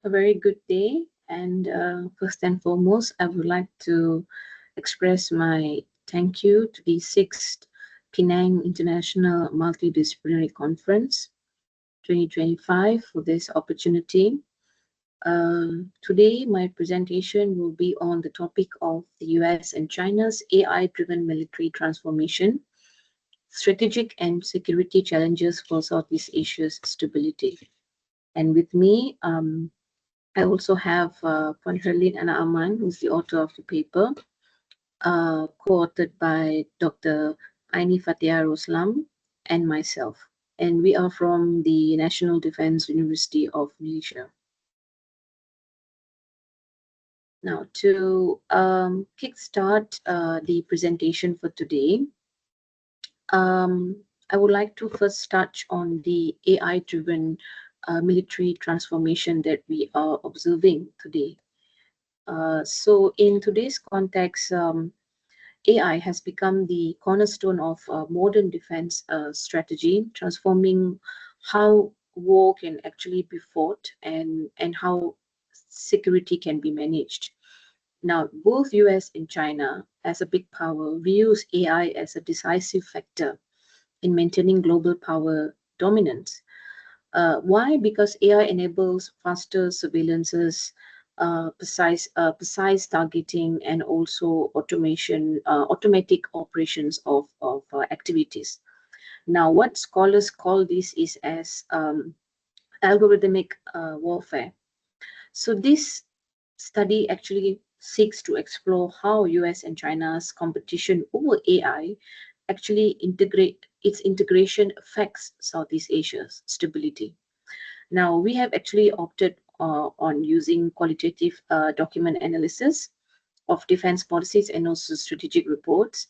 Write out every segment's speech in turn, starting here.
A very good day. And first and foremost, I would like to express my thank you to the 6th Penang International Multidisciplinary Conference 2025 for this opportunity. Today, my presentation will be on the topic of the US and China's AI-driven military transformation, strategic and security challenges for Southeast Asia's stability. And with me, I also have Puan Herlin Anna Aman, who's the author of the paper, co-authored by Dr. Aini Fatia Roslam and myself. And we are from the National Defense University of Malaysia. Now, to kickstart the presentation for today, I would like to first touch on the AI-driven military transformation that we are observing today. So in today's context, AI has become the cornerstone of modern defense strategy, transforming how war can actually be fought and how security can be managed. Now, both US and China, as a big power, views AI as a decisive factor in maintaining global power dominance. Why? Because AI enables faster surveillances, precise targeting, and also automatic operations of activities. Now, what scholars call this is as algorithmic warfare. So this study actually seeks to explore how US and China's competition over AI actually its integration affects Southeast Asia's stability. Now, we have actually opted on using qualitative document analysis of defense policies and also strategic reports.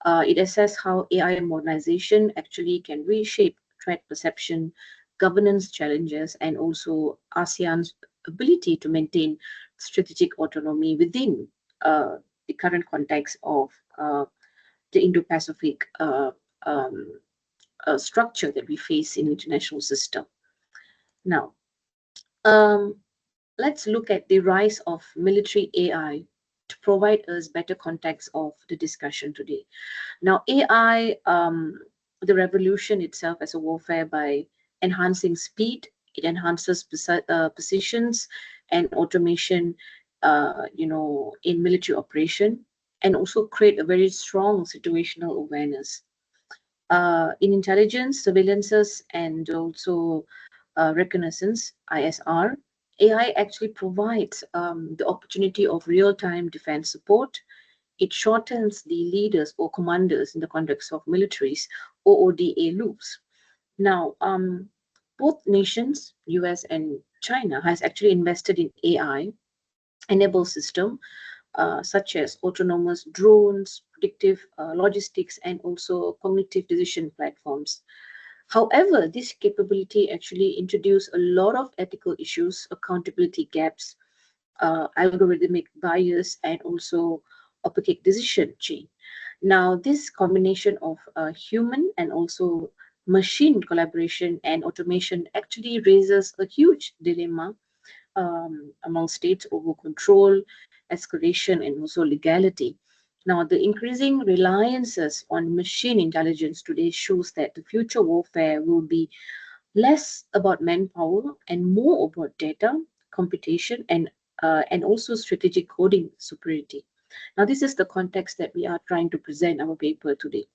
It assesses how AI modernization actually can reshape threat perception, governance challenges, and also ASEAN's ability to maintain strategic autonomy within the current context of the Indo-Pacific um, structure that we face in international system. Now, um, let's look at the rise of military AI to provide us better context of the discussion today. Now, AI, the revolution itself as a warfare by enhancing speed, it enhances precisions and automation, in military operation, and also create a very strong situational awareness. In intelligence, surveillances, and also reconnaissance, ISR, AI actually provides the opportunity of real-time defense support. It shortens the leaders or commanders in the context of militaries OODA loops. Now, both nations, US and China, has actually invested in AI enabled system such as autonomous drones, predictive logistics, and also cognitive decision platforms. However, this capability actually introduced a lot of ethical issues, accountability gaps, algorithmic bias, and also opaque decision chain. Now, this combination of human and also machine collaboration and automation actually raises a huge dilemma among states over control, escalation, and also legality. Now, the increasing reliances on machine intelligence today shows that the future warfare will be less about manpower and more about data, computation, and also strategic coding superiority. Now, this is the context that we are trying to present our paper today.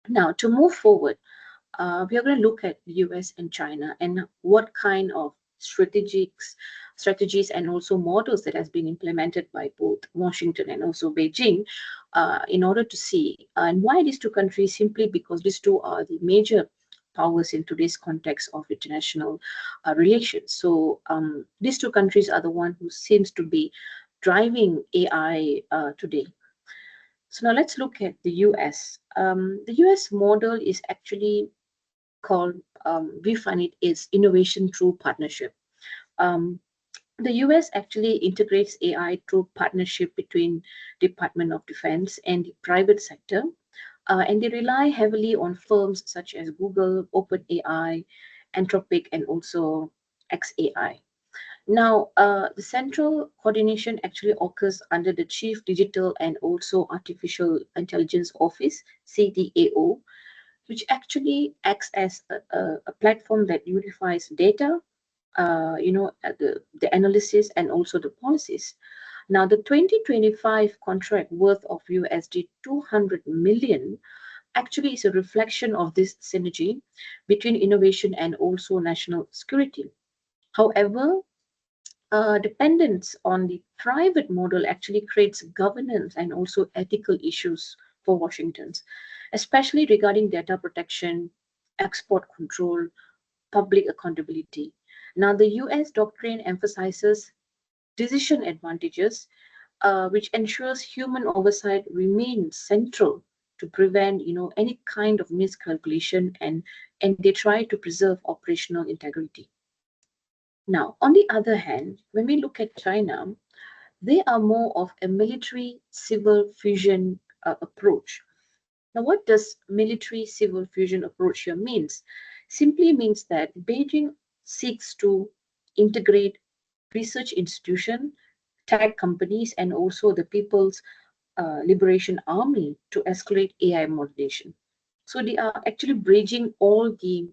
Now, to move forward, we are going to look at the US and China and what kind of strategies and also models that has been implemented by both Washington and also Beijing in order to see and why these two countries, simply because these two are the major powers in today's context of international relations. So these two countries are the one who seems to be driving AI today. So now let's look at the US. The US model is actually called, we find it is innovation through partnership. Um, the US actually integrates AI through partnership between Department of Defense and the private sector, and they rely heavily on firms such as Google, OpenAI, Anthropic, and also XAI. Now, the central coordination actually occurs under the Chief Digital and also Artificial Intelligence Office, CDAO, which actually acts as a platform that unifies data, the analysis and also the policies. Now, the 2025 contract worth of USD 200 million actually is a reflection of this synergy between innovation and also national security. However, dependence on the private model actually creates governance and also ethical issues for Washington's, especially regarding data protection, export control, public accountability. Now, the US doctrine emphasizes decision advantages, which ensures human oversight remains central to prevent, any kind of miscalculation, and they try to preserve operational integrity. Now, on the other hand, when we look at China, they are more of a military civil fusion approach. Now, what does military civil fusion approach here means? Simply means that Beijing seeks to integrate research institution, tech companies, and also the People's Liberation Army to escalate AI moderation. So they are actually bridging all the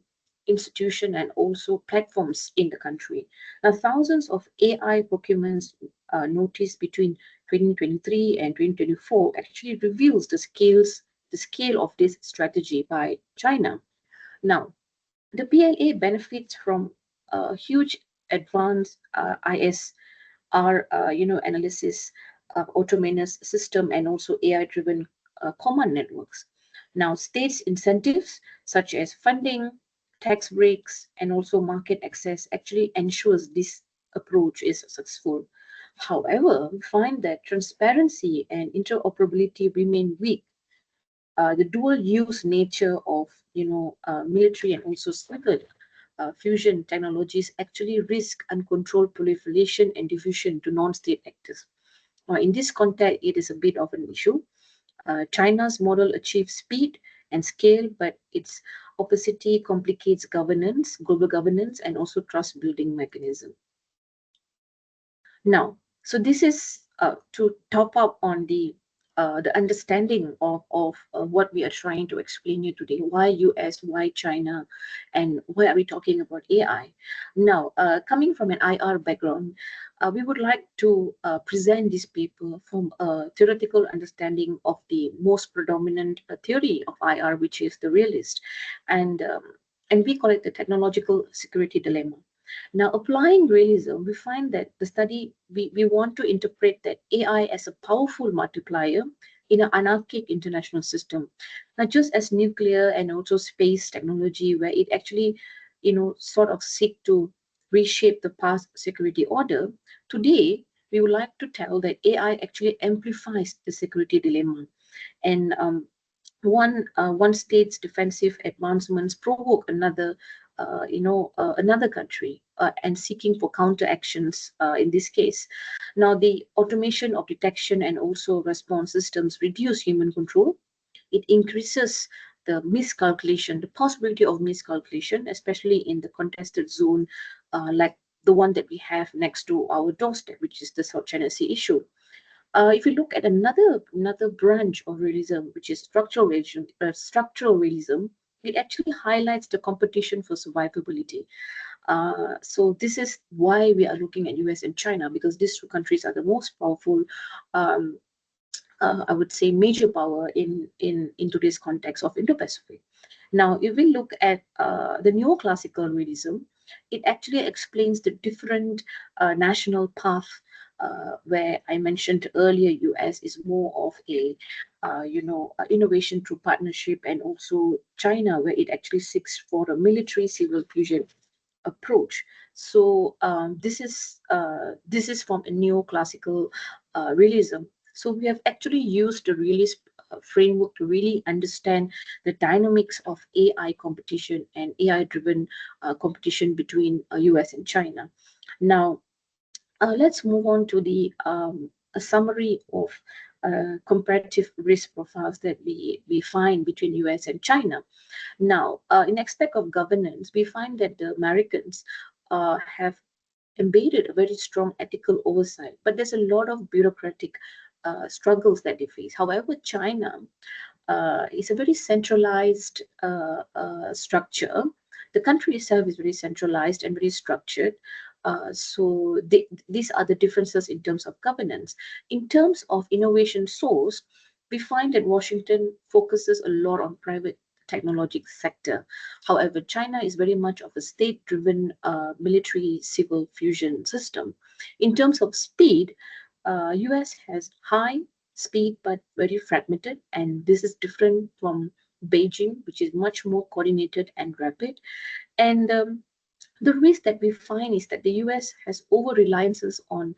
institution and also platforms in the country. Now, thousands of AI procurements noticed between 2023 and 2024 actually reveals the scale of this strategy by China. Now, the PLA benefits from a huge advanced ISR, analysis of autonomous system and also AI-driven command networks. Now, states' incentives such as funding, tax breaks, and also market access actually ensures this approach is successful. However, we find that transparency and interoperability remain weak. The dual use nature of military and also civil fusion technologies actually risk uncontrolled proliferation and diffusion to non-state actors. In this context, it is a bit of an issue. China's model achieves speed and scale, but its opacity complicates governance, global governance, and also trust building mechanism. Now, so this is to top up on the understanding of what we are trying to explain here today. Why US, why China, and why are we talking about AI? Now, coming from an IR background, we would like to present this paper from a theoretical understanding of the most predominant theory of IR, which is the realist, and we call it the technological security dilemma. Now, applying realism, we find that the study, we want to interpret that AI as a powerful multiplier in an anarchic international system, not just as nuclear and also space technology, where it actually, sort of seek to reshape the past security order. Today, we would like to tell that AI actually amplifies the security dilemma. And one state's defensive advancements provoke another country and seeking for counter actions in this case. Now, the automation of detection and also response systems reduce human control. It increases the miscalculation, the possibility of miscalculation, especially in the contested zone, like the one that we have next to our doorstep, which is the South China Sea issue. If you look at another branch of realism, which is structural realism, it actually highlights the competition for survivability. So this is why we are looking at US and China, because these two countries are the most powerful, um, I would say, major power in today's context of Indo-Pacific. Now, if we look at the neoclassical realism, it actually explains the different national path, where I mentioned earlier, US is more of a innovation through partnership, and also China, where it actually seeks for a military civil fusion approach. So this is from a neoclassical realism. So we have actually used the realist framework to really understand the dynamics of AI competition and AI-driven competition between US and China. Now, let's move on to the a summary of comparative risk profiles that we find between US and China. Now, in aspect of governance, we find that the Americans have embedded a very strong ethical oversight, but there's a lot of bureaucratic struggles that they face. However, China is a very centralized structure. The country itself is very centralized and very structured. These are the differences in terms of governance. In terms of innovation source, we find that Washington focuses a lot on private technology sector. However, China is very much of a state-driven military civil fusion system. In terms of speed, US has high speed but very fragmented, and this is different from Beijing, which is much more coordinated and rapid. And the risk that we find is that the US has over reliances on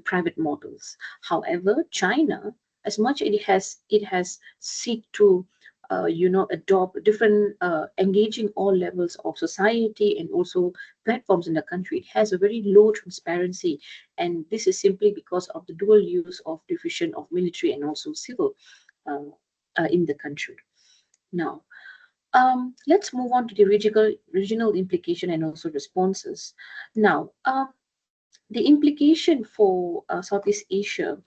private models. However, China, as much it has seek to adopt different engaging all levels of society and also platforms in the country. It has a very low transparency, and this is simply because of the dual use of division of military and also civil uh, in the country. Now, let's move on to the regional implication and also responses. Now, the implication for Southeast Asia,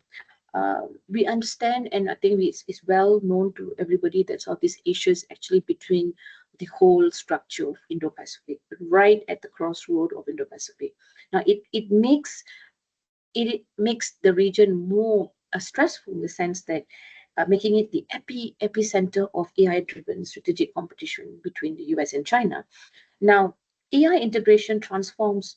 we understand, and I think it's well known to everybody that Southeast Asia is actually between the whole structure of Indo-Pacific, right at the crossroad of Indo-Pacific. Now, it makes the region more stressful in the sense that making it the epicenter of AI-driven strategic competition between the US and China. Now, AI integration transforms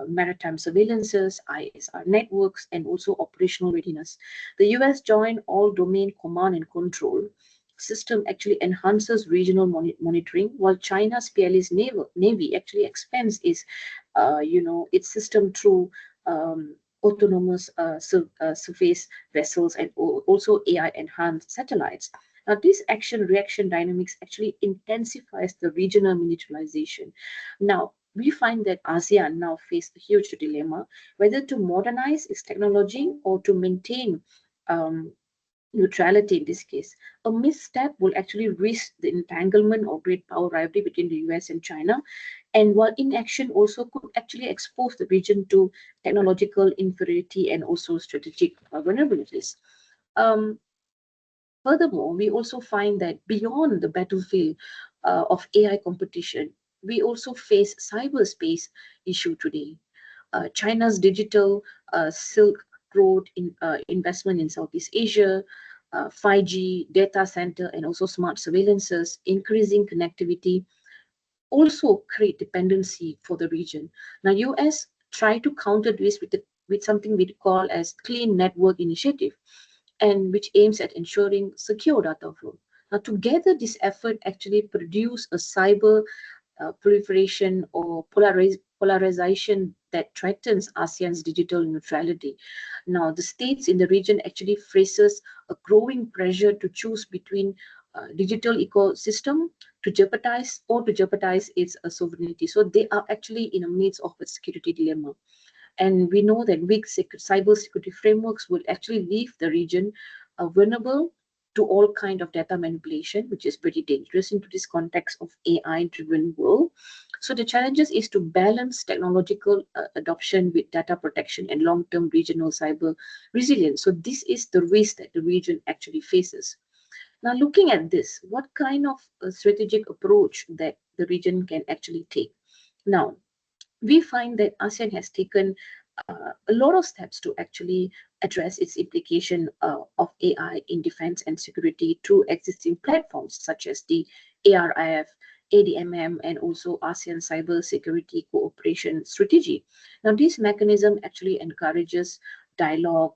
maritime surveillances, ISR networks, and also operational readiness. The US joint all domain command and control system actually enhances regional monitoring, while China's PLA's navy actually expands its system through autonomous surface vessels and also AI enhanced satellites. Now, this action reaction dynamics actually intensifies the regional militarization. Now, we find that ASEAN now face a huge dilemma whether to modernize its technology or to maintain um, neutrality in this case. A misstep will actually risk the entanglement or great power rivalry between the US and China. And while inaction also could actually expose the region to technological inferiority and also strategic vulnerabilities. Um, Furthermore, we also find that beyond the battlefield of AI competition, we also face cyberspace issue today. China's digital Silk Road investment in Southeast Asia, 5G data center, and also smart surveillances, increasing connectivity also create dependency for the region. Now, US try to counter this with something we call as Clean Network Initiative, and which aims at ensuring secure data flow. Now, together, this effort actually produce a cyber proliferation or polarization that threatens ASEAN's digital neutrality. Now, the states in the region actually faces a growing pressure to choose between digital ecosystem to jeopardize its sovereignty. So they are actually in the midst of a security dilemma. And we know that weak cyber security frameworks will actually leave the region vulnerable to all kind of data manipulation, which is pretty dangerous into this context of AI-driven world. So the challenges is to balance technological adoption with data protection and long-term regional cyber resilience. So this is the risk that the region actually faces. Now, looking at this, what kind of strategic approach that the region can actually take? Now, we find that ASEAN has taken a lot of steps to actually address its implication of AI in defense and security through existing platforms such as the ARIF, ADMM, and also ASEAN Cyber Security Cooperation Strategy. Now, this mechanism actually encourages dialogue,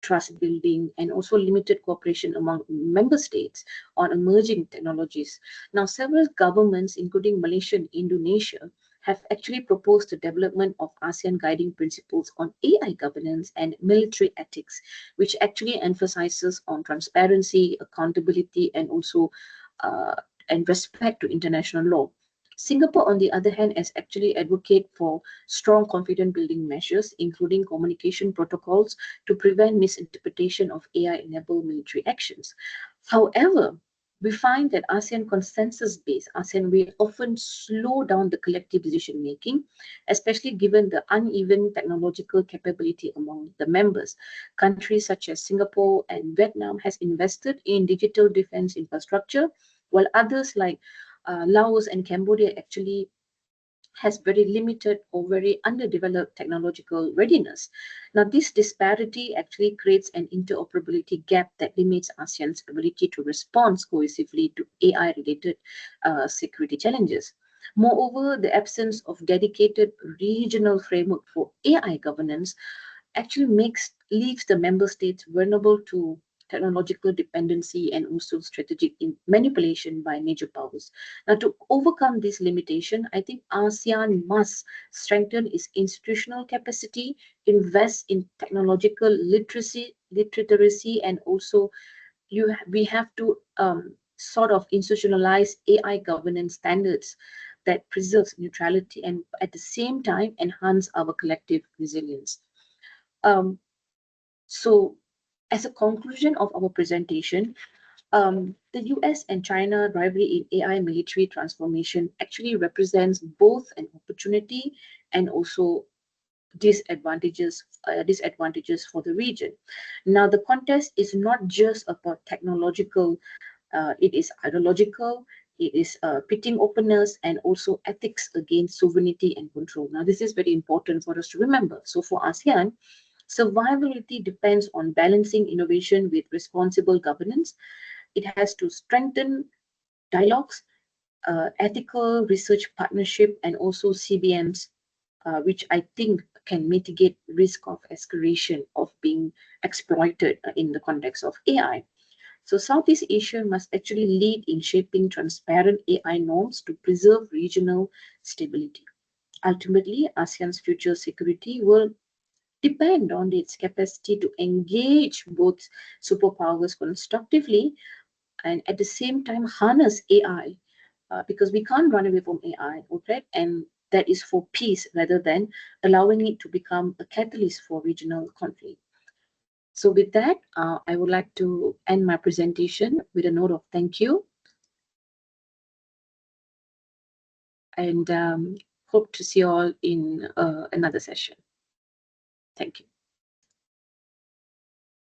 trust building, and also limited cooperation among member states on emerging technologies. Now, several governments, including Malaysia and Indonesia, have actually proposed the development of ASEAN guiding principles on AI governance and military ethics, which actually emphasizes on transparency, accountability, and also uh, and respect to international law. Singapore, on the other hand, has actually advocate for strong confidence building measures, including communication protocols to prevent misinterpretation of AI-enabled military actions. However, we find that ASEAN consensus-based ASEAN will often slow down the collective decision making, especially given the uneven technological capability among the members. Countries such as Singapore and Vietnam has invested in digital defense infrastructure, while others like Laos and Cambodia actually has very limited or very underdeveloped technological readiness. Now, this disparity actually creates an interoperability gap that limits ASEAN's ability to respond cohesively to AI-related security challenges. Moreover, the absence of dedicated regional framework for AI governance actually leaves the member states vulnerable to technological dependency and also strategic manipulation by major powers. Now, to overcome this limitation, I think ASEAN must strengthen its institutional capacity, invest in technological literacy, and also we have to sort of institutionalize AI governance standards that preserves neutrality and at the same time enhance our collective resilience. Um, so, as a conclusion of our presentation, the US and China rivalry in AI military transformation actually represents both an opportunity and also disadvantages for the region. Now, the contest is not just about technological, it is ideological, it is pitting openness and also ethics against sovereignty and control. Now, this is very important for us to remember. So, for ASEAN, survivability depends on balancing innovation with responsible governance. It has to strengthen dialogues, ethical research partnership, and also CBMs, which I think can mitigate risk of escalation of being exploited in the context of AI. So Southeast Asia must actually lead in shaping transparent AI norms to preserve regional stability. Ultimately, ASEAN's future security will depend on its capacity to engage both superpowers constructively and at the same time harness AI because we can't run away from AI, okay? And that is for peace rather than allowing it to become a catalyst for regional conflict. So with that, I would like to end my presentation with a note of thank you and hope to see you all in another session. Thank you.